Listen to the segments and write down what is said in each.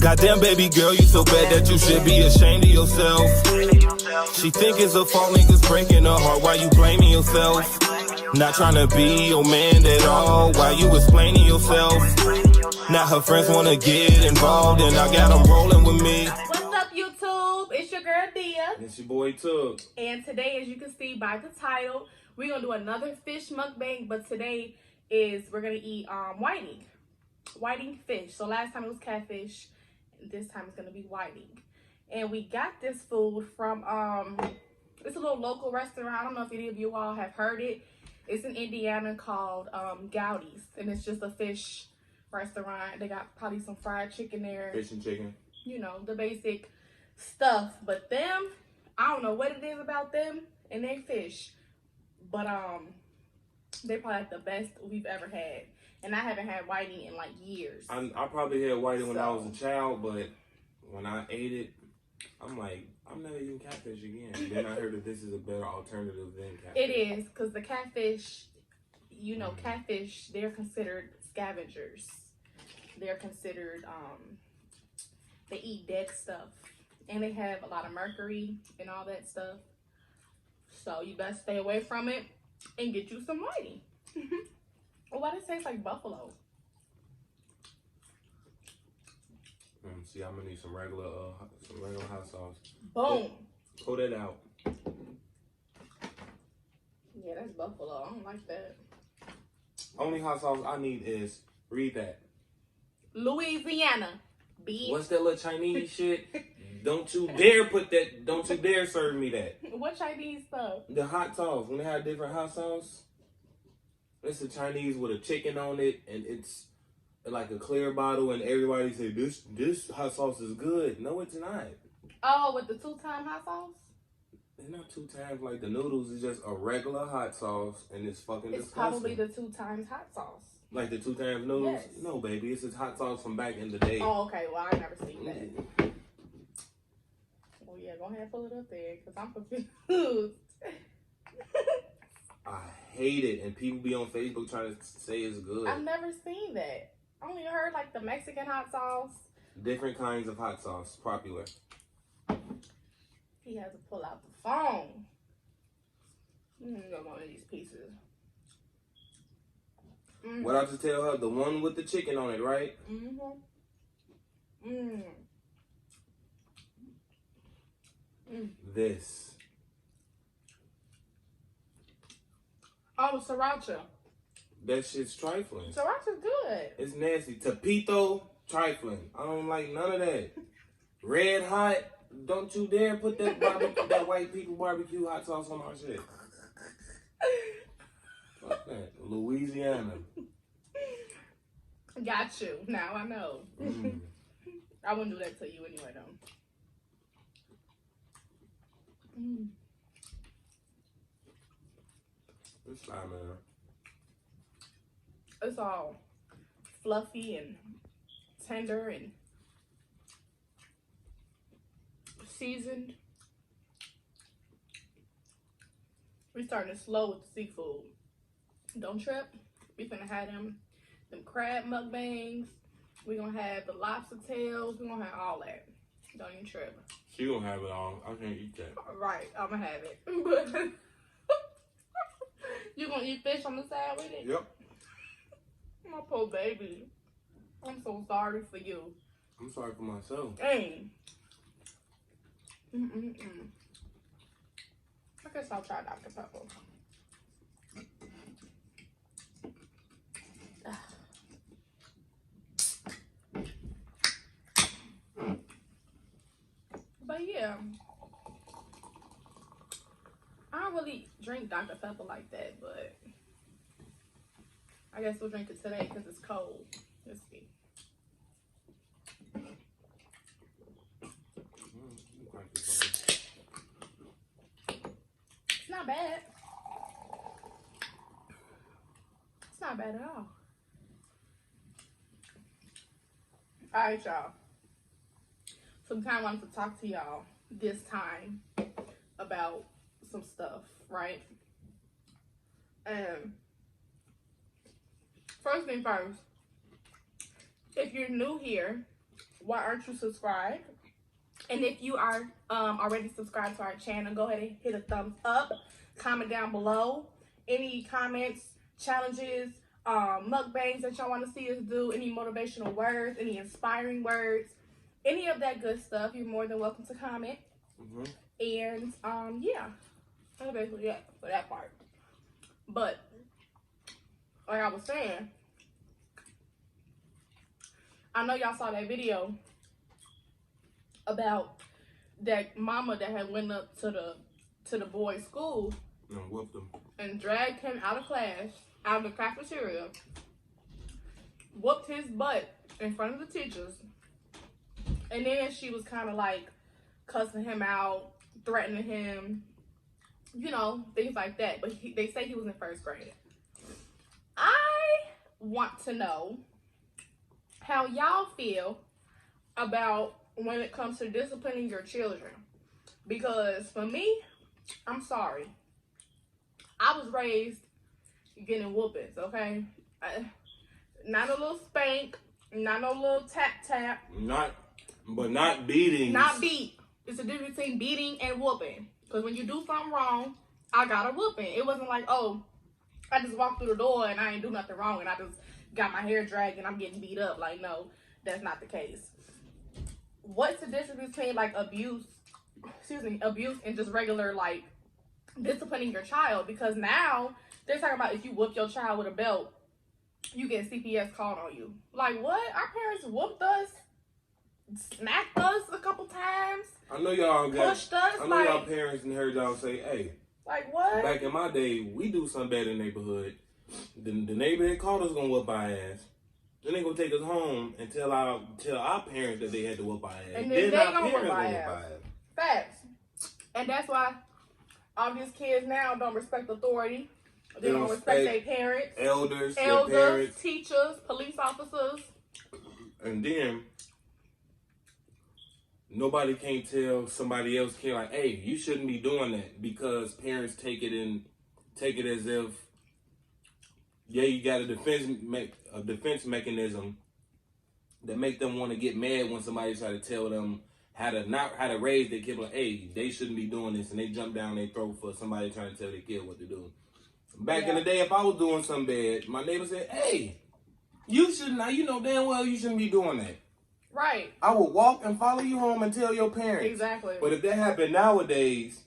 Goddamn, baby girl, you so bad that you should be ashamed of yourself. She think it's a fault, niggas breaking her heart. Why you blaming yourself? Not trying to be your man at all. Why you explaining yourself? Now her friends wanna get involved, and I got them rolling with me. What's up, YouTube? It's your girl Dia. And it's your boy Tug. And today, as you can see by the title, we're gonna do another fish mukbang. But today we're gonna eat whiting fish. So last time it was catfish. This time it's gonna be whiting. And we got this food from it's a little local restaurant. I don't know if any of you all have heard it. It's in Indiana called Gowdy's, and it's just a fish restaurant. They got probably some fried chicken there. Fish and chicken. You know, the basic stuff. But them, I don't know what it is about them and they fish. But they probably like the best we've ever had. And I haven't had whiting in like years. I probably had whiting when I was a child, but when I ate it, I'm like, I'm never eating catfish again. Then I heard that this is a better alternative than catfish. It is, because the catfish, you know, catfish, they're considered scavengers. They're considered, they eat dead stuff. And they have a lot of mercury and all that stuff. So you best stay away from it and get you some whiting. Oh, why does it taste like buffalo? See, I'm gonna need some regular hot sauce. Boom. Pull that out. Yeah, that's buffalo. I don't like that. Only hot sauce I need is, read that. Louisiana. B. What's that little Chinese shit? Don't you dare put that, don't you dare serve me that. What Chinese stuff? The hot sauce, when they have different hot sauce, it's a Chinese with a chicken on it, and it's like a clear bottle, and everybody say, this hot sauce is good. No, it's not. Oh, with the 2-time hot sauce? It's not 2 times like the noodles. It's just a regular hot sauce, and it's fucking It's disgusting. probably the 2 times hot sauce. Like the 2 times noodles? Yes. No, baby. It's a hot sauce from back in the day. Oh, okay. Well, I never seen that. Well, yeah, go ahead and pull it up there, because I'm confused. I hate it, and people be on Facebook trying to say it's good. I've never seen that. I only heard like the Mexican hot sauce. Different kinds of hot sauce, popular. He has to pull out the phone. Got one of these pieces. What I just tell her, the one with the chicken on it, right? This. Oh, sriracha. That shit's trifling. Sriracha's good. It's nasty. Tapito, trifling. I don't like none of that. Red hot. Don't you dare put that that white people barbecue hot sauce on our shit. Fuck that. Louisiana. Got you. Now I know. I wouldn't do that to you anyway, though. It's fine, man. It's all fluffy and tender and seasoned. We starting slow with the seafood. Don't trip. We finna have them crab mukbangs. We gonna have the lobster tails. We gonna have all that. Don't even trip. She gonna have it all. I can't eat that. Right, I'm gonna have it. But you gonna eat fish on the side with it? Yep. My poor baby. I'm so sorry for you. I'm sorry for myself. Dang. I guess I'll try Dr. Pepper. But yeah, I don't really drink Dr. Pepper like that, but I guess we'll drink it today because it's cold. Let's see. It's not bad. It's not bad at all. Alright, y'all. So I wanted to talk to y'all this time about some stuff, right? First thing first, if you're new here, why aren't you subscribed? And if you are already subscribed to our channel, go ahead and hit a thumbs up. Comment down below any comments, challenges, mukbangs that y'all want to see us do, any motivational words, any inspiring words, any of that good stuff. You're more than welcome to comment. And yeah, that's basically it for that part. But like I was saying, I know y'all saw that video about that mama that had went up to the boy's school and whooped him and dragged him out of class, out of the cafeteria, whooped his butt in front of the teachers, and then she was kind of like cussing him out, threatening him, you know, things like that. But they say he was in first grade. I want to know how y'all feel about when it comes to disciplining your children. Because for me, I'm sorry, I was raised getting whoopings, okay? Not a little spank, not no little tap. Not beating. Not beat. It's a difference between beating and whooping. Because when you do something wrong, I got a whooping. It wasn't like, oh, I just walked through the door and I ain't do nothing wrong and I just got my hair dragged and I'm getting beat up. Like, no, that's not the case. What's the difference between like abuse and just regular like disciplining your child? Because now they're talking about if you whoop your child with a belt, you get CPS called on you. Like, what? Our parents whooped us, smacked us a couple times. I know y'all pushed us. I know y'all parents and heard y'all say, hey, like what? Back in my day, we do something bad in the neighborhood. The neighbor that called us gonna whoop our ass. Then they gonna take us home and tell our parents that they had to whoop our ass. And then they gonna whoop our ass. Facts. And that's why all these kids now don't respect authority. They don't respect their parents. Elders, their parents. Teachers, police officers. And then nobody can't tell somebody else like, hey, you shouldn't be doing that, because parents take it as if, yeah, you got a defense mechanism that make them want to get mad when somebody try to tell them how to raise their kid. Like, hey, they shouldn't be doing this, and they jump down their throat for somebody trying to tell their kid what to do. Back in the day, if I was doing something bad, my neighbor said, hey, you shouldn't. Now you know damn well you shouldn't be doing that. Right. I would walk and follow you home and tell your parents. Exactly. But if that happened nowadays,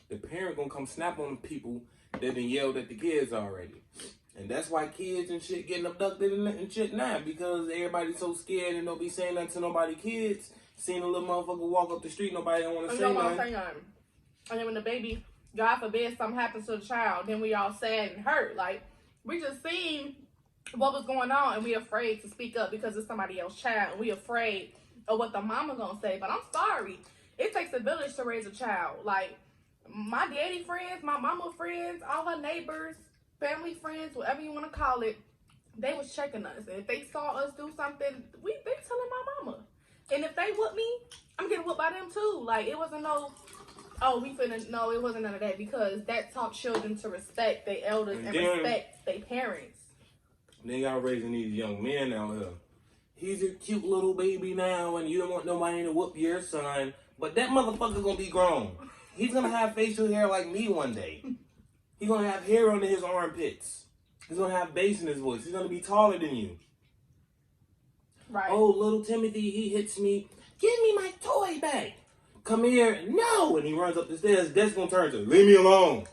the parent gonna come snap on the people that done yelled at the kids already. And that's why kids and shit getting abducted and shit now, because everybody's so scared and don't be saying nothing to nobody. Kids seen a little motherfucker walk up the street, nobody don't want to say nothing. And then when the baby, God forbid, something happens to the child, then we all sad and hurt. Like, we just seen what was going on and we afraid to speak up because it's somebody else's child. And we afraid of what the mama gonna say. But I'm sorry, it takes a village to raise a child. Like, my daddy friends, my mama friends, all her neighbors, family friends, whatever you want to call it, they was checking us. And if they saw us do something, they telling my mama. And if they whoop me, I'm getting whooped by them too. Like, it wasn't no, oh, no, it wasn't none of that, because that taught children to respect their elders and respect their parents. Then y'all raising these young men out here. He's a cute little baby now and you don't want nobody to whoop your son. But that motherfucker gonna be grown. He's gonna have facial hair like me one day. He's gonna have hair under his armpits. He's gonna have bass in his voice. He's gonna be taller than you. Right. Oh, little Timothy, he hits me. Give me my toy back. Come here. No. And he runs up the stairs. That's gonna turn to, leave me alone.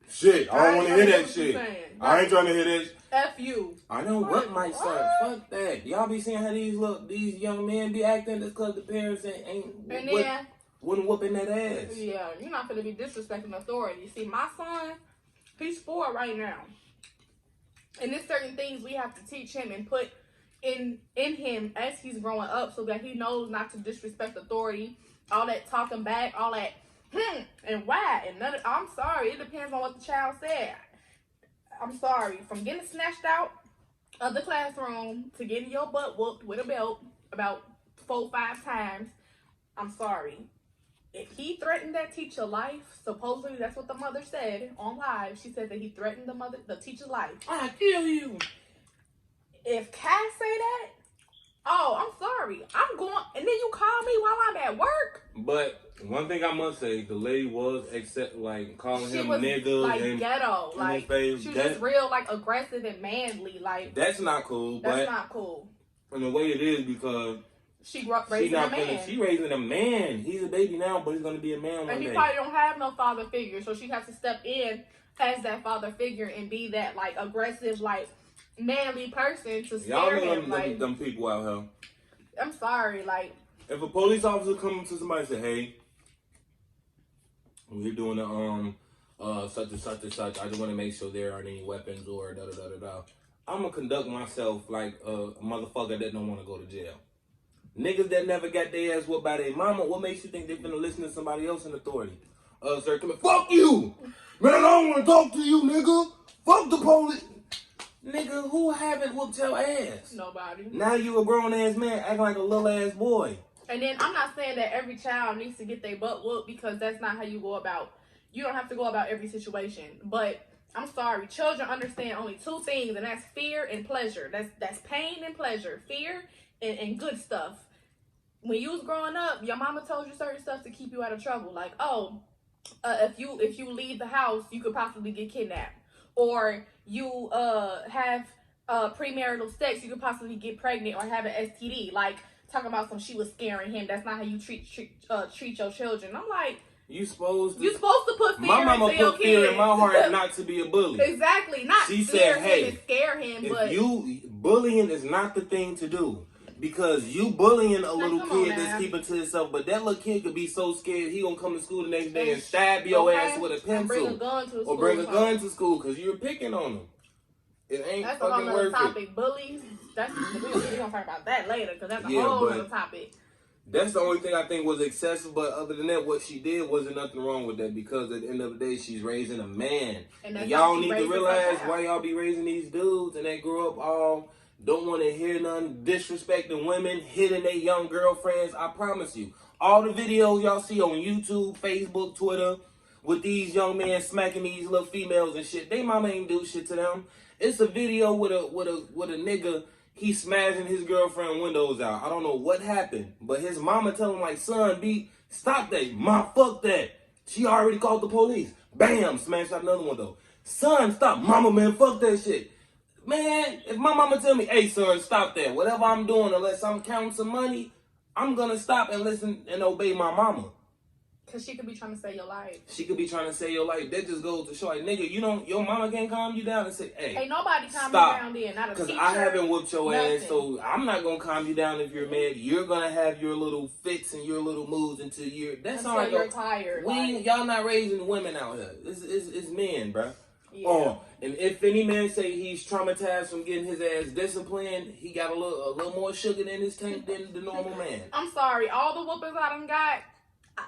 Shit, I don't want to hear that shit. I ain't trying to hear that. F you. I don't whip my son. Fuck that. Y'all be seeing how these young men be acting just because the parents wouldn't whooping that ass. Yeah, you're not gonna be disrespecting authority. See, my son, he's 4 right now. And there's certain things we have to teach him and put in him as he's growing up so that he knows not to disrespect authority. All that talking back, all that and why, and I'm sorry, it depends on what the child said. I'm sorry, from getting snatched out of the classroom to getting your butt whooped with a belt about 4 or 5 times, I'm sorry. If he threatened that teacher life, supposedly that's what the mother said on live. She said that he threatened the teacher's life. I kill you. If Cass say that, Oh, I'm sorry. I'm going, and then you call me while I'm at work. But one thing I must say, the lady was calling She him was nigga like and ghetto, in his like face. she was just real like aggressive and manly, like That's not cool. that's but not cool. in the way it is because She grew up raising a man. She raising a man. He's a baby now, but he's gonna be a man one day. And he probably don't have no father figure, so she has to step in as that father figure and be that like aggressive, like manly person to scare him. Like them people out here. I'm sorry, like if a police officer comes to somebody and say, "Hey, we're doing a such and such and such. I just want to make sure there aren't any weapons or da da da da da," I'm gonna conduct myself like a motherfucker that don't want to go to jail. Niggas that never got their ass whooped by their mama, what makes you think they're gonna listen to somebody else in authority? Sir, come here. Fuck you! Man, I don't want to talk to you, nigga. Fuck the police. Nigga, who haven't whooped your ass? nobody. Now you a grown ass man acting like a little ass boy. And then I'm not saying that every child needs to get their butt whooped because that's not how you go about. You don't have to go about every situation. But I'm sorry, children understand only two things, and that's fear and pleasure. That's pain and pleasure, fear and good stuff. When you was growing up, your mama told you certain stuff to keep you out of trouble, like if you leave the house, you could possibly get kidnapped, or you have premarital sex, you could possibly get pregnant or have an STD. Like talking about she was scaring him. That's not how you treat your children. I'm like, you supposed to put fear my mama into your put fear kids. in my heart not to be a bully. Exactly, not she fear said, "Hey, him and scare him." But bullying is not the thing to do. Because you bullying a little kid that's keeping to himself, but that little kid could be so scared he gonna come to school the next day and stab your ass with a pencil, bring a gun to school because you're picking on him. It ain't that's fucking a whole other worth topic. it. Bullies. We're gonna talk about that later because that's a whole other topic. That's the only thing I think was excessive. But other than that, what she did wasn't nothing wrong with that because at the end of the day, she's raising a man, and y'all need to realize why y'all be raising these dudes and they grow up all. Don't want to hear none disrespecting women, hitting their young girlfriends. I promise you. All the videos y'all see on YouTube, Facebook, Twitter, with these young men smacking these little females and shit, they mama ain't do shit to them. It's a video with a nigga, he smashing his girlfriend windows out. I don't know what happened, but his mama tell him like, "Son, stop that. Ma, fuck that. She already called the police." Bam, smashed out another window. "Son, stop. Mama, man, fuck that shit." Man, if my mama tell me, "Hey, son, stop that. Whatever I'm doing, unless I'm counting some money, I'm gonna stop and listen and obey my mama." Cause she could be trying to save your life. She could be trying to save your life. That just goes to show, like, nigga, your mama can't calm you down and say, "Hey, ain't nobody calm you down there, not a teacher." Because I haven't whooped your nothing. ass, so I'm not gonna calm you down if you're mad. You're gonna have your little fits and your little moods until you're tired. Y'all not raising women out here. It's men, bruh. Yeah. Oh, and if any man say he's traumatized from getting his ass disciplined, he got a little more sugar in his tank than the normal man. I'm sorry, all the whoopings I done got,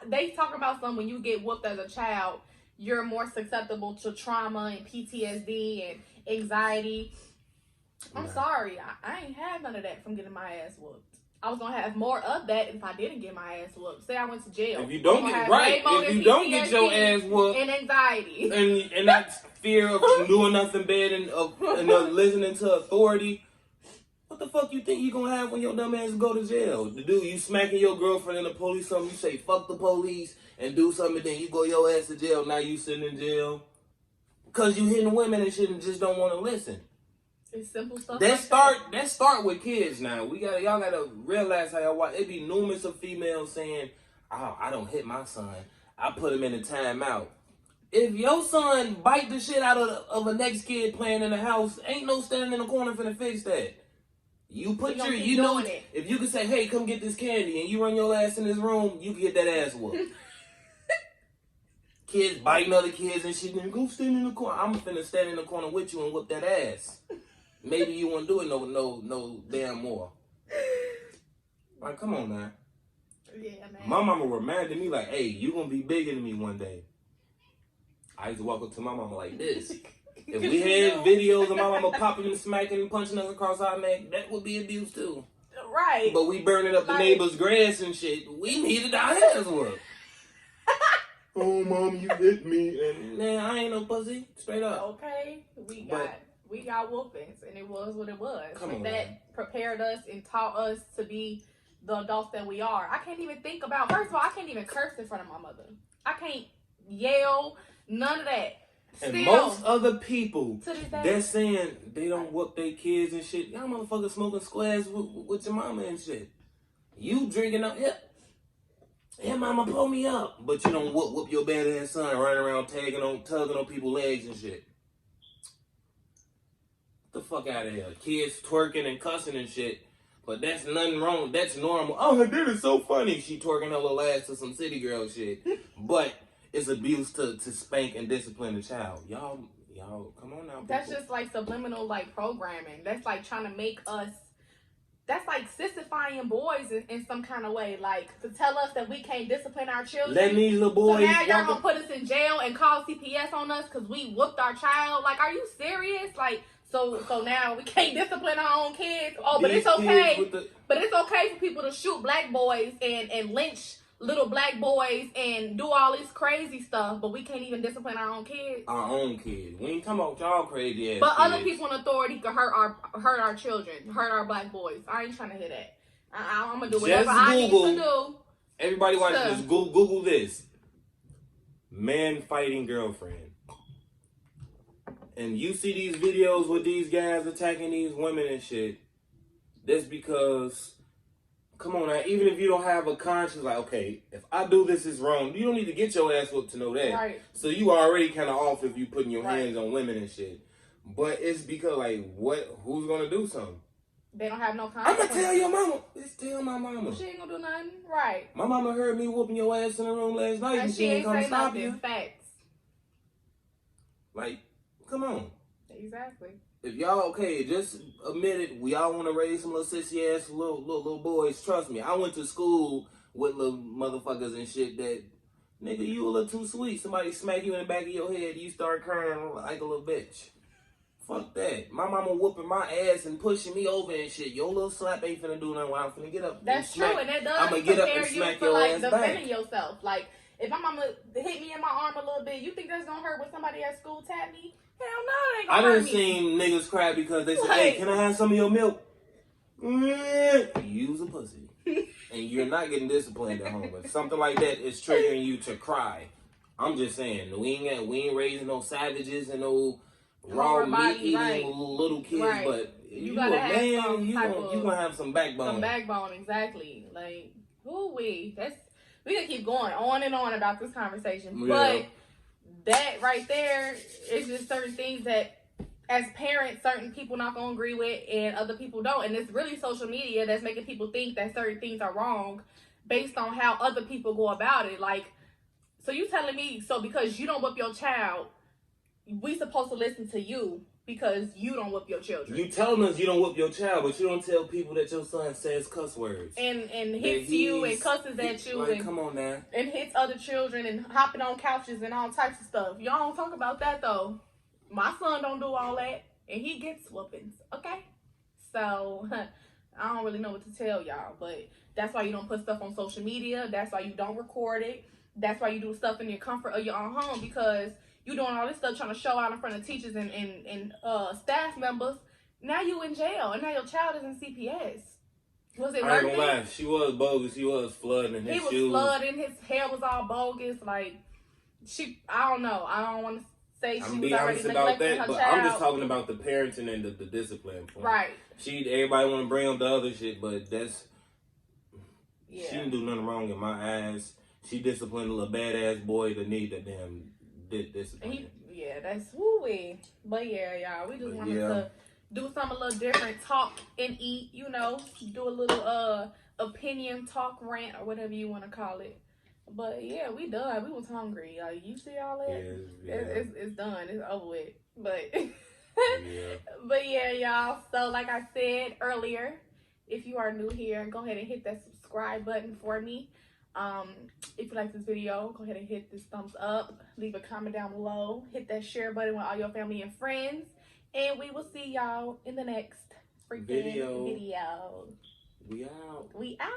they talk about when you get whooped as a child, you're more susceptible to trauma and PTSD and anxiety. I'm sorry, I ain't had none of that from getting my ass whooped. I was gonna have more of that if I didn't get my ass whooped. Say I went to jail. If you don't get get your ass whooped and anxiety and that fear of doing nothing bad and listening to authority, what the fuck you think you gonna have when your dumb ass go to jail? The dude, you smacking your girlfriend and the police something, you say fuck the police and do something, then you go your ass to jail. Now you sitting in jail because you hitting women and shit and just don't want to listen. It's simple stuff. That start with kids now. Y'all gotta realize how y'all watch. It be numerous of females saying, "Oh, I don't hit my son. I put him in a timeout." If your son bite the shit out of a next kid playing in the house, ain't no standing in the corner finna fix that. You put if you can say, "Hey, come get this candy," and you run your ass in this room, you can get that ass whooped. Kids biting other kids and shit, then go stand in the corner. I'm finna stand in the corner with you and whoop that ass. Maybe you won't do it no damn more. Like, come on, man. Yeah, man. My mama reminded me, like, "Hey, you gonna be bigger than me one day." I used to walk up to my mama like this. If we had videos of my mama popping and smacking and punching us across our neck, that would be abuse too. Right. But we burning up the neighbor's grass and shit. We needed our hands work. "Oh, mom, you hit me," and man, I ain't no pussy. Straight up. Okay, we We got whoopings, and it was what it was. Come but on, that man. prepared us and taught us to be the adults that we are. I can't even think about. First of all, I can't even curse in front of my mother. I can't yell. None of that. And Still, most other people, to this day, they're saying they don't whoop their kids and shit. Y'all motherfuckers smoking squares with your mama and shit. You drinking up here. Yeah, mama, pull me up. But you don't whoop your bad ass son running around tugging on people's legs and shit. Get the fuck out of here. Kids twerking and cussing and shit. But that's nothing wrong. That's normal. Oh, her dude is so funny. She twerking her little ass to some city girl shit. But it's abuse to spank and discipline a child. Y'all, come on now. People. that's just like subliminal like programming. That's like trying to make us. That's like sissifying boys in some kind of way, like to tell us that we can't discipline our children. Let these little boys. So now y'all gonna put us in jail and call CPS on us because we whooped our child. Like, are you serious? Like, so now we can't discipline our own kids. Oh, but it's okay. But it's okay for people to shoot black boys and lynch little black boys and do all this crazy stuff, but we can't even discipline our own kids. Our own kids. We ain't talking about y'all crazy ass. But kids. other people in authority could hurt our children, hurt our black boys. I ain't trying to hear that. I'm gonna do whatever I need to do. Everybody watch this. Google this. Man fighting girlfriend. And you see these videos with these guys attacking these women and shit. That's because, come on now, even if you don't have a conscience, like, okay, if I do this is wrong, you don't need to get your ass whooped to know that. Right. So you already kind of off if you putting your hands on women and shit. But it's because, like, who's going to do something? They don't have no I'm conscience. going to tell your mama. Just tell my mama. She ain't going to do nothing. Right. My mama heard me whooping your ass in the room last night and she ain't come to stop you. Facts. Like, come on. Exactly. If y'all, okay, just admit it, we all want to raise some little sissy ass little boys. Trust me, I went to school with little motherfuckers and shit that, nigga, you a little too sweet. Somebody smack you in the back of your head, you start crying like a little bitch. Fuck that. My mama whooping my ass and pushing me over and shit. Your little slap ain't finna do nothing when I'm finna get up. That's true, and that does I'ma get up and prepare you smack for your like ass defending back. yourself. Like, if my mama hit me in my arm a little bit, you think that's gonna hurt when somebody at school tap me? Hell no, it ain't I gonna hurt done me. seen niggas cry because they said, Like, hey, can I have some of your milk? Use a pussy. And you're not getting disciplined at home. If something like that is triggering you to cry, I'm just saying, we ain't raising no savages and no raw meat eating little kids, but you gotta a have man, you gonna have some backbone. Some backbone, exactly. Like, we could keep going on and on about this conversation, Yeah. but that right there is just certain things that, as parents, certain people not gonna agree with, and other people don't. And it's really social media that's making people think that certain things are wrong based on how other people go about it. Like, so you telling me, so because you don't whip your child, we supposed to listen to you because you don't whip your children? You telling us you don't whip your child, but you don't tell people that your son says cuss words and hits you and cusses at you, like, and come on now, and hits other children and hopping on couches and all types of stuff. Y'all don't talk about that though. My son don't do all that, and he gets whoopings. Okay, so I don't really know what to tell y'all, but that's why you don't put stuff on social media. That's why you don't record it. That's why you do stuff in your comfort of your own home, because you doing all this stuff trying to show out in front of teachers and staff members. Now you in jail, and now your child is in CPS. Was it I ain't worth gonna it? lie, she was bogus. She was flooding his shoes. He was flooding. His hair was all bogus. Like, I don't know. I don't want to say she was already neglecting her but child. I'm just talking about the parenting and the discipline point. Right. Everybody want to bring up the other shit, but that's, Yeah. she didn't do nothing wrong in my eyes. She disciplined a little badass boy that need that damn discipline. That's woo-wee. But yeah, y'all, we just wanted to do something a little different, talk and eat, do a little opinion talk, rant, or whatever you want to call it. But yeah, we done. We was hungry. Like, you see all that? It's done. It's over with. But but yeah, y'all. So like I said earlier, if you are new here, go ahead and hit that subscribe button for me. If you like this video, go ahead and hit this thumbs up. Leave a comment down below. Hit that share button with all your family and friends. And we will see y'all in the next freaking video. We out. We out.